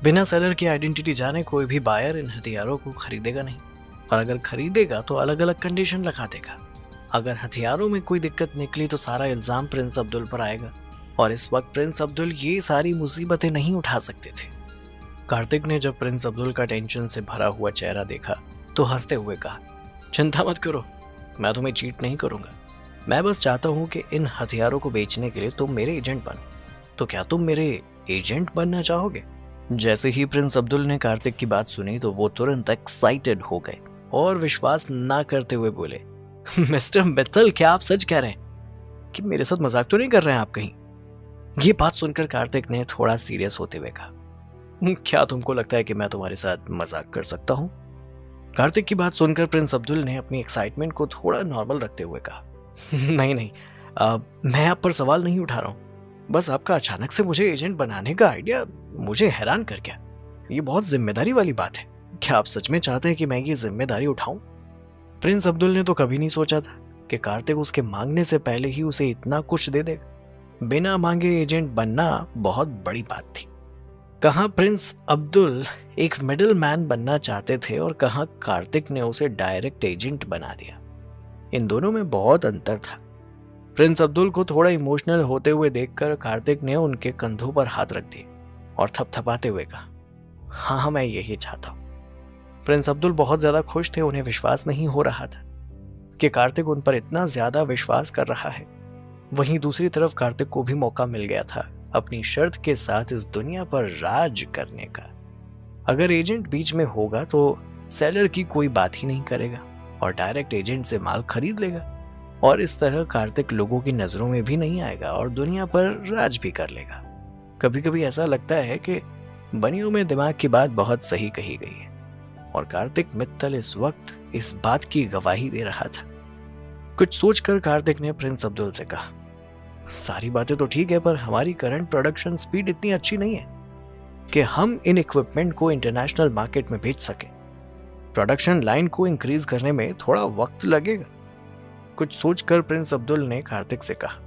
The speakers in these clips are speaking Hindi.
बिना सेलर की आइडेंटिटी जाने कोई भी बायर इन हथियारों को खरीदेगा नहीं, और अगर खरीदेगा तो अलग अलग कंडीशन लगा देगा। अगर हथियारों में कोई दिक्कत निकली तो सारा इल्जाम प्रिंस अब्दुल पर आएगा, और इस वक्त प्रिंस अब्दुल ये सारी मुसीबतें नहीं उठा सकते थे। कार्तिक ने जब प्रिंस अब्दुल का टेंशन से भरा हुआ चेहरा देखा तो हंसते हुए कहा, चिंता मत करो, मैं तुम्हें चीट नहीं करूंगा। मैं बस चाहता हूं कि इन हथियारों को बेचने के लिए तुम मेरे एजेंट बनो। तो क्या तुम मेरे एजेंट बनना चाहोगे? जैसे ही प्रिंस अब्दुल ने कार्तिक की बात सुनी तो वो तुरंत एक्साइटेड हो गए और विश्वास ना करते हुए बोले, मिस्टर मित्तल, क्या आप सच कह रहे हैं कि मेरे साथ मजाक तो नहीं कर रहे हैं आप कहीं? ये बात सुनकर कार्तिक ने थोड़ा सीरियस होते हुए कहा, क्या तुमको लगता है कि मैं तुम्हारे साथ मजाक कर सकता हूँ? कार्तिक की बात सुनकर प्रिंस अब्दुल ने अपनी एक्साइटमेंट को थोड़ा नॉर्मल रखते हुए कहा, नहीं नहीं, मैं आप पर सवाल नहीं उठा रहा हूँ। बस आपका अचानक से मुझे एजेंट बनाने का आइडिया मुझे हैरान कर गया। ये बहुत जिम्मेदारी वाली बात है। क्या आप सच में चाहते हैं कि मैं ये जिम्मेदारी उठाऊं? प्रिंस अब्दुल ने तो कभी नहीं सोचा था कि कार्तिक उसके मांगने से पहले ही उसे इतना कुछ दे देगा। बिना मांगे एजेंट बनना बहुत बड़ी बात थी। कहाँ प्रिंस अब्दुल एक मिडिल मैन बनना चाहते थे और कहाँ कार्तिक ने उसे डायरेक्ट एजेंट बना दिया। इन दोनों में बहुत अंतर था। प्रिंस अब्दुल को थोड़ा इमोशनल होते हुए देखकर कार्तिक ने उनके कंधों पर हाथ रख दिए और थपथपाते हुए कहा, हाँ मैं यही चाहता हूं। प्रिंस अब्दुल बहुत ज्यादा खुश थे। उन्हें विश्वास नहीं हो रहा था कि कार्तिक उन पर इतना ज्यादा विश्वास कर रहा है। वहीं दूसरी तरफ कार्तिक को भी मौका मिल गया था अपनी शर्त के साथ इस दुनिया पर राज करने का। अगर एजेंट बीच में होगा तो सेलर की कोई बात ही नहीं करेगा और डायरेक्ट एजेंट से माल खरीद लेगा, और इस तरह कार्तिक लोगों की नजरों में भी नहीं आएगा और दुनिया पर राज भी कर लेगा। कभी कभी ऐसा लगता है कि बनियों में दिमाग की बात बहुत सही कही गई है, और कार्तिक मित्तल इस वक्त इस बात की गवाही दे रहा था। कुछ सोचकर कार्तिक ने प्रिंस अब्दुल से कहा, सारी बातें तो ठीक है, पर हमारी करंट प्रोडक्शन स्पीड इतनी अच्छी नहीं है कि हम इन इक्विपमेंट को इंटरनेशनल मार्केट में बेच सके। प्रोडक्शन लाइन को इंक्रीज करने में थोड़ा वक्त लगेगा। कुछ सोचकर प्रिंस अब्दुल ने कार्तिक से कहा,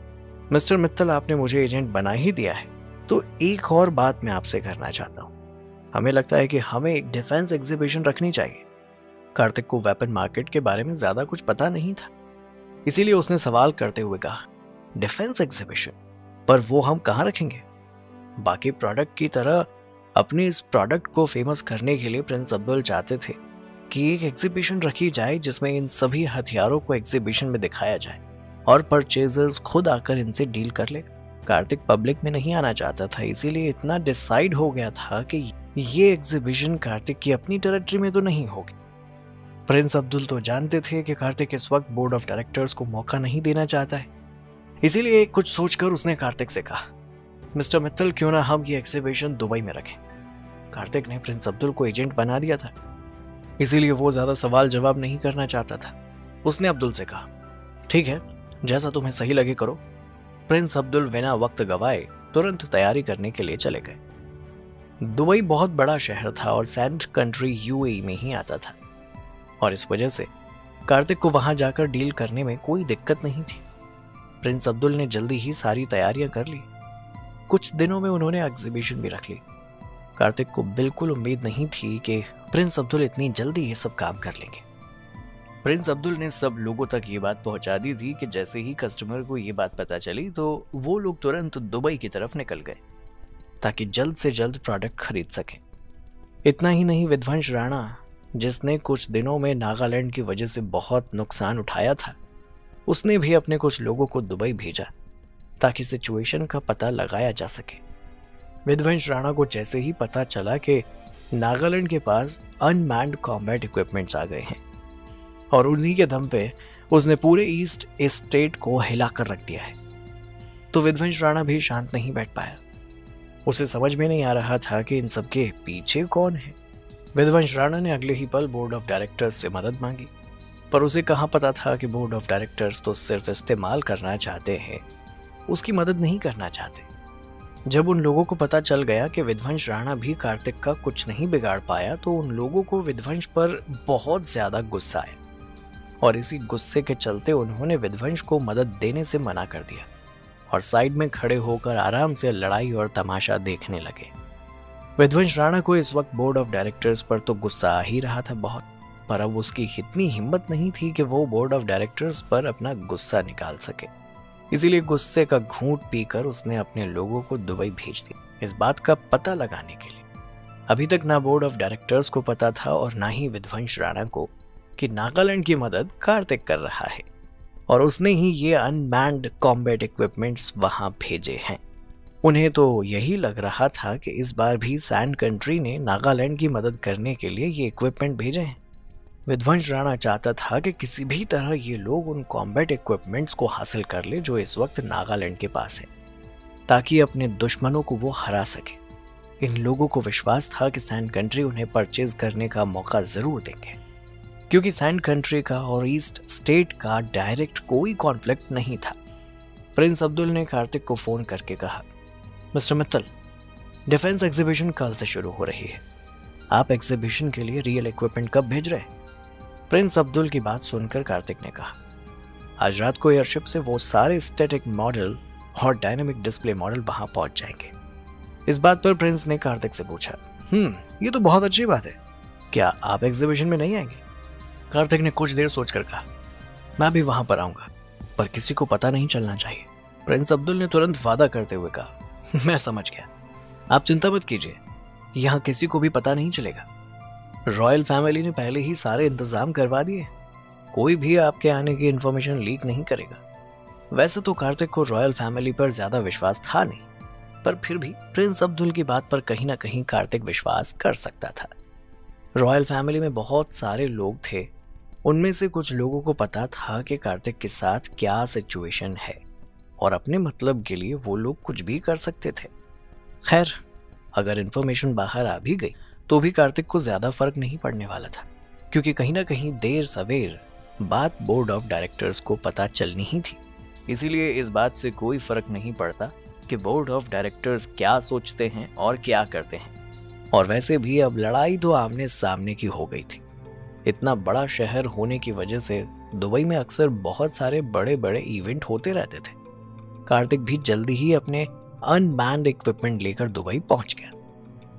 मिस्टर मित्तल, आपने मुझे एजेंट बना ही दिया है तो एक और बात मैं आपसे करना चाहता हूँ। हमें लगता है कि हमें एक डिफेंस एग्जीबिशन रखनी चाहिए। कार्तिक को वेपन मार्केट के बारे में ज्यादा कुछ पता नहीं था, इसीलिए उसने सवाल करते हुए कहा, डिफेंस एग्जीबिशन? पर वो हम कहाँ रखेंगे? बाकी प्रोडक्ट की तरह अपने इस प्रोडक्ट को फेमस करने के लिए प्रिंस अब्दुल चाहते थे कि एक एग्जीबिशन रखी जाए जिसमें इन सभी हथियारों को एग्जीबिशन में दिखाया जाए और परचेजर्स खुद आकर इनसे डील कर ले। कार्तिक पब्लिक में नहीं आना चाहता था, इसीलिए इतना डिसाइड हो गया था कि ये एग्जीबिशन कार्तिक की अपनी टेरिटरी में तो नहीं होगी। प्रिंस अब्दुल तो जानते थे कि कार्तिक इस वक्त बोर्ड ऑफ डायरेक्टर्स को मौका नहीं देना चाहता है, इसीलिए कुछ सोचकर उसने कार्तिक से कहा, मिस्टर मित्तल, क्यों ना हम ये एग्जीबिशन दुबई में रखें। कार्तिक ने प्रिंस अब्दुल को एजेंट बना दिया था, इसीलिए वो ज्यादा सवाल जवाब नहीं करना चाहता था। उसने अब्दुल से कहा, ठीक है, जैसा तुम्हें सही लगे करो। प्रिंस अब्दुल बिना वक्त गवाए तुरंत तैयारी करने के लिए चले गए। दुबई बहुत बड़ा शहर था और सैंड कंट्री यूएई में ही आता था, और इस वजह से कार्तिक को वहां जाकर डील करने में कोई दिक्कत नहीं थी। प्रिंस अब्दुल ने जल्दी ही सारी तैयारियां कर ली। कुछ दिनों में उन्होंने एग्जीबिशन भी रख ली। कार्तिक को बिल्कुल उम्मीद नहीं थी कि प्रिंस अब्दुल इतनी जल्दी ये सब काम कर लेंगे। प्रिंस अब्दुल ने सब लोगों तक ये बात पहुंचा दी थी कि जैसे ही कस्टमर को ये बात पता चली तो वो लोग तुरंत दुबई की तरफ निकल गए ताकि जल्द से जल्द प्रोडक्ट खरीद सके। इतना ही नहीं, विध्वंस राणा, जिसने कुछ दिनों में नागालैंड की वजह से बहुत नुकसान उठाया था, उसने भी अपने कुछ लोगों को दुबई भेजा ताकि सिचुएशन का पता लगाया जा सके। विध्वंस राणा को जैसे ही पता चला कि नागालैंड के पास अनमैन्ड कॉम्बैट इक्विपमेंट्स आ गए हैं और उन्हीं के दम पे उसने पूरे ईस्ट स्टेट को हिलाकर रख दिया है, तो विध्वंस राणा भी शांत नहीं बैठ पाया। उसे समझ में नहीं आ रहा था कि इन सब के पीछे कौन है। विध्वंस राणा ने अगले ही पल बोर्ड ऑफ डायरेक्टर्स से मदद मांगी, पर उसे कहाँ पता था कि बोर्ड ऑफ डायरेक्टर्स तो सिर्फ इस्तेमाल करना चाहते हैं, उसकी मदद नहीं करना चाहते। जब उन लोगों को पता चल गया कि विध्वंस राणा भी कार्तिक का कुछ नहीं बिगाड़ पाया, तो उन लोगों को विध्वंस पर बहुत ज्यादा गुस्सा आया और इसी गुस्से के चलते उन्होंने विध्वंस को मदद देने से मना कर दिया और साइड में खड़े होकर आराम से लड़ाई और तमाशा देखने लगे। विध्वंस राणा को इस वक्त बोर्ड ऑफ डायरेक्टर्स पर तो गुस्सा आ ही रहा था बहुत, पर अब उसकी इतनी हिम्मत नहीं थी कि वो बोर्ड ऑफ डायरेक्टर्स पर अपना गुस्सा निकाल सके। इसीलिए गुस्से का घूंट पीकर उसने अपने लोगों को दुबई भेज दिया इस बात का पता लगाने के लिए। अभी तक ना बोर्ड ऑफ डायरेक्टर्स को पता था और ना ही विध्वंस राणा को कि नागालैंड की मदद कार्तिक कर रहा है और उसने ही ये अनमैन्ड कॉम्बैट इक्विपमेंट्स वहां भेजे हैं। उन्हें तो यही लग रहा था कि इस बार भी सैंड कंट्री ने नागालैंड की मदद करने के लिए ये इक्विपमेंट भेजे हैं। विध्वंस राणा चाहता था कि किसी भी तरह ये लोग उन कॉम्बैट इक्विपमेंट्स को हासिल कर ले जो इस वक्त नागालैंड के पास है, ताकि अपने दुश्मनों को वो हरा सके। इन लोगों को विश्वास था कि सैंड कंट्री उन्हें परचेज करने का मौका जरूर देंगे, क्योंकि सैंड कंट्री का और ईस्ट स्टेट का डायरेक्ट कोई कॉन्फ्लिक्ट नहीं था। प्रिंस अब्दुल ने कार्तिक को फोन करके कहा, मिस्टर मित्तल, डिफेंस एग्जीबिशन कल से शुरू हो रही है। आप एग्जीबिशन के लिए रियल इक्विपमेंट कब भेज रहे हैं? प्रिंस अब्दुल की बात सुनकर कार्तिक ने कहा, आज रात को एयरशिप से वो सारे स्टैटिक मॉडल और डायनामिक डिस्प्ले मॉडल वहां पहुंच जाएंगे। इस बात पर प्रिंस ने कार्तिक से पूछा, ये तो बहुत अच्छी बात है, क्या आप एग्जीबिशन में नहीं आएंगे? कार्तिक ने कुछ देर सोचकर कहा, मैं भी वहां पर आऊंगा, पर किसी को पता नहीं चलना चाहिए। प्रिंस अब्दुल ने तुरंत वादा करते हुए कहा, मैं समझ गया, आप चिंता मत कीजिए, यहाँ किसी को भी पता नहीं चलेगा। रॉयल फैमिली ने पहले ही सारे इंतजाम करवा दिए, कोई भी आपके आने की इंफॉर्मेशन लीक नहीं करेगा। वैसे तो कार्तिक को रॉयल फैमिली पर ज्यादा विश्वास था नहीं, पर फिर भी प्रिंस अब्दुल की बात पर कहीं ना कहीं कार्तिक विश्वास कर सकता था। रॉयल फैमिली में बहुत सारे लोग थे, उनमें से कुछ लोगों को पता था कि कार्तिक के साथ क्या सिचुएशन है और अपने मतलब के लिए वो लोग कुछ भी कर सकते थे। खैर, अगर इंफॉर्मेशन बाहर आ भी गई तो भी कार्तिक को ज्यादा फर्क नहीं पड़ने वाला था, क्योंकि कहीं ना कहीं देर सवेर बात बोर्ड ऑफ डायरेक्टर्स को पता चलनी ही थी। इसीलिए इस बात से कोई फर्क नहीं पड़ता कि बोर्ड ऑफ डायरेक्टर्स क्या सोचते हैं और क्या करते हैं। और वैसे भी अब लड़ाई तो आमने सामने की हो गई थी। इतना बड़ा शहर होने की वजह से दुबई में अक्सर बहुत सारे बड़े बड़े इवेंट होते रहते थे। कार्तिक भी जल्दी ही अपने अनमैन्ड इक्विपमेंट लेकर दुबई पहुंच गया।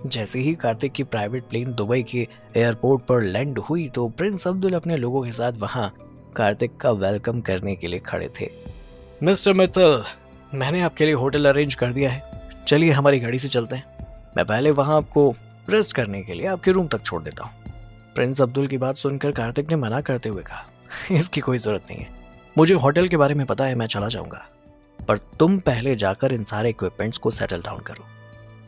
जैसे ही कार्तिक की प्राइवेट प्लेन दुबई के एयरपोर्ट पर लैंड हुई तो प्रिंस अब्दुल अपने लोगों के साथ वहां कार्तिक का वेलकम करने के लिए खड़े थे। मिस्टर मित्तल, मैंने आपके लिए होटल अरेंज कर दिया है, चलिए हमारी गाड़ी से चलते हैं। मैं पहले वहां आपको रेस्ट करने के लिए आपके रूम तक छोड़ देता हूँ। प्रिंस अब्दुल की बात सुनकर कार्तिक ने मना करते हुए कहा, इसकी कोई जरूरत नहीं है, मुझे होटल के बारे में पता है, मैं चला जाऊंगा, पर तुम पहले जाकर इन सारे इक्विपमेंट्स को सेटल डाउन करो।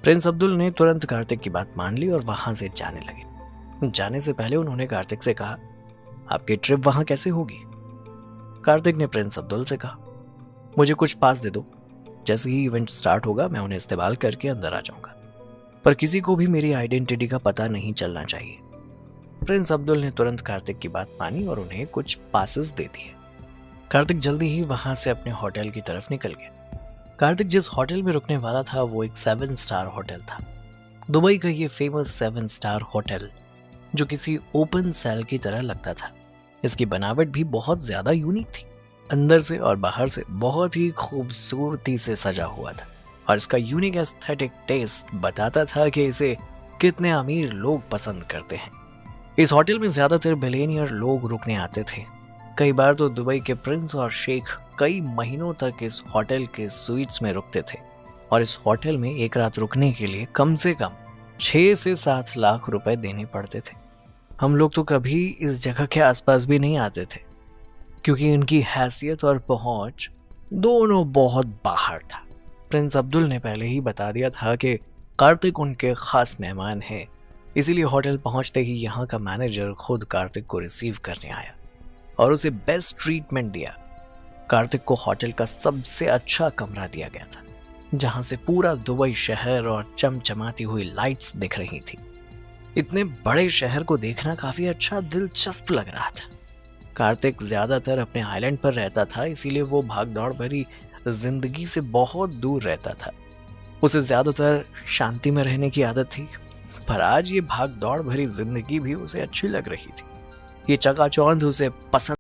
प्रिंस अब्दुल ने तुरंत कार्तिक की बात मान ली और वहां से जाने लगे। जाने से पहले उन्होंने कार्तिक से कहा, आपकी ट्रिप वहां कैसे होगी? कार्तिक ने प्रिंस अब्दुल से कहा, मुझे कुछ पास दे दो, जैसे ही इवेंट स्टार्ट होगा मैं उन्हें इस्तेमाल करके अंदर आ जाऊंगा, पर किसी को भी मेरी आइडेंटिटी का पता नहीं चलना चाहिए। प्रिंस अब्दुल ने तुरंत कार्तिक की बात मानी और उन्हें कुछ पासेस दे दिए। कार्तिक जल्दी ही वहां से अपने होटल की तरफ निकल गया। कार्तिक जिस होटल में रुकने वाला था वो एक 7 स्टार होटल था। दुबई का ये फेमस 7 स्टार होटल, जो किसी ओपन सेल की तरह लगता था। इसकी बनावट भी बहुत ज्यादा यूनिक थी, अंदर से और बाहर से बहुत ही खूबसूरती से सजा हुआ था, और इसका यूनिक एस्थेटिक टेस्ट बताता था कि इसे कितने अमीर लोग पसंद करते हैं। इस होटल में ज्यादातर बिलियनियर लोग रुकने आते थे। कई बार तो दुबई के प्रिंस और शेख कई महीनों तक इस होटल के स्वीट्स में रुकते थे, और इस होटल में एक रात रुकने के लिए कम से कम 6 से 7 लाख रुपए देने पड़ते थे। हम लोग तो कभी इस जगह के आसपास भी नहीं आते थे, क्योंकि इनकी हैसियत और पहुंच दोनों बहुत बाहर था। प्रिंस अब्दुल ने पहले ही बता दिया था कि कार्तिक उनके खास मेहमान हैं, इसीलिए होटल पहुंचते ही यहाँ का मैनेजर खुद कार्तिक को रिसीव करने आया और उसे बेस्ट ट्रीटमेंट दिया। कार्तिक को होटल का सबसे अच्छा कमरा दिया गया था, जहां से पूरा दुबई शहर और चमचमाती हुई लाइट्स दिख रही थी। इतने बड़े शहर को देखना काफी अच्छा दिलचस्प लग रहा था। कार्तिक ज्यादातर अपने आइलैंड पर रहता था, इसीलिए वो भागदौड़ भरी जिंदगी से बहुत दूर रहता था। उसे ज्यादातर शांति में रहने की आदत थी, पर आज ये भागदौड़ भरी जिंदगी भी उसे अच्छी लग रही थी। ये चकाचौंध उसे पसंद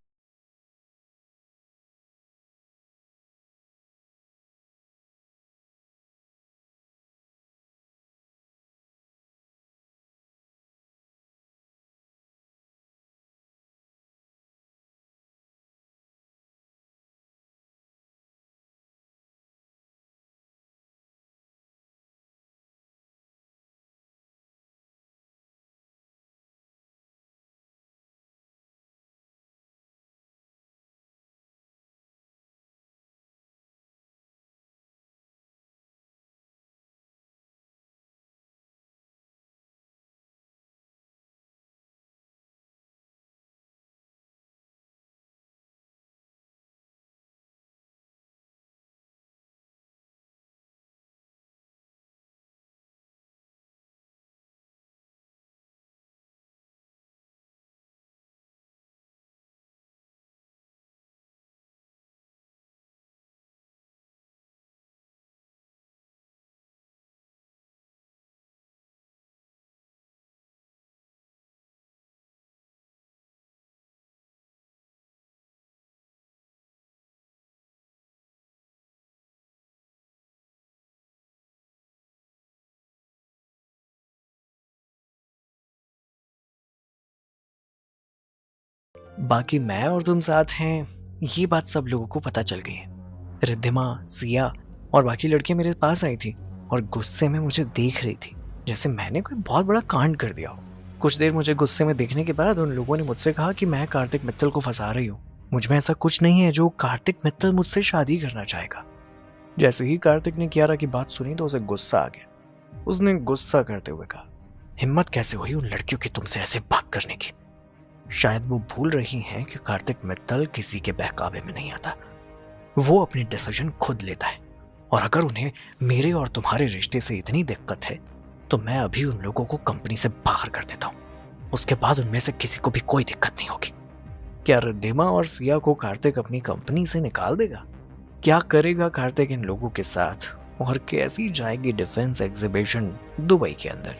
बाकी मैं और तुम साथ हैं, ये बात सब लोगों को पता चल गई है। रिद्धिमा, सिया और बाकी लड़कियां मेरे पास आई थी और गुस्से में मुझे देख रही थी, जैसे मैंने कोई बहुत बड़ा कांड कर दिया हो। कुछ देर मुझे गुस्से में देखने के बाद उन लोगों ने मुझसे कहा कि मैं कार्तिक मित्तल को फंसा रही हूँ। मुझ में ऐसा कुछ नहीं है जो कार्तिक मित्तल मुझसे शादी करना चाहेगा। जैसे ही कार्तिक ने कियारा की बात सुनी तो उसे गुस्सा आ गया। उसने गुस्सा करते हुए कहा, हिम्मत कैसे हुई उन लड़कियों की तुमसे ऐसे बात करने की? शायद वो भूल रही हैं कि कार्तिक मित्तल किसी के बहकावे में नहीं आता। वो अपनी डिसीजन खुद लेता है, और अगर उन्हें मेरे और तुम्हारे रिश्ते से इतनी दिक्कत है तो मैं अभी उन लोगों को कंपनी से बाहर कर देता हूँ। उसके बाद उनमें से किसी को भी कोई दिक्कत नहीं होगी। क्या रिद्धिमा और सिया को कार्तिक अपनी कंपनी से निकाल देगा? क्या करेगा कार्तिक इन लोगों के साथ, और कैसी जाएगी डिफेंस एग्जीबिशन दुबई के अंदर?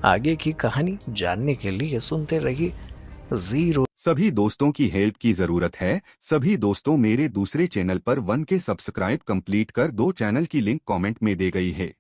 आगे की कहानी जानने के लिए सुनते रहिए जीरो। सभी दोस्तों की हेल्प की जरूरत है। सभी दोस्तों मेरे दूसरे चैनल पर 1 के सब्सक्राइब कंप्लीट कर दो। चैनल की लिंक कमेंट में दे गई है।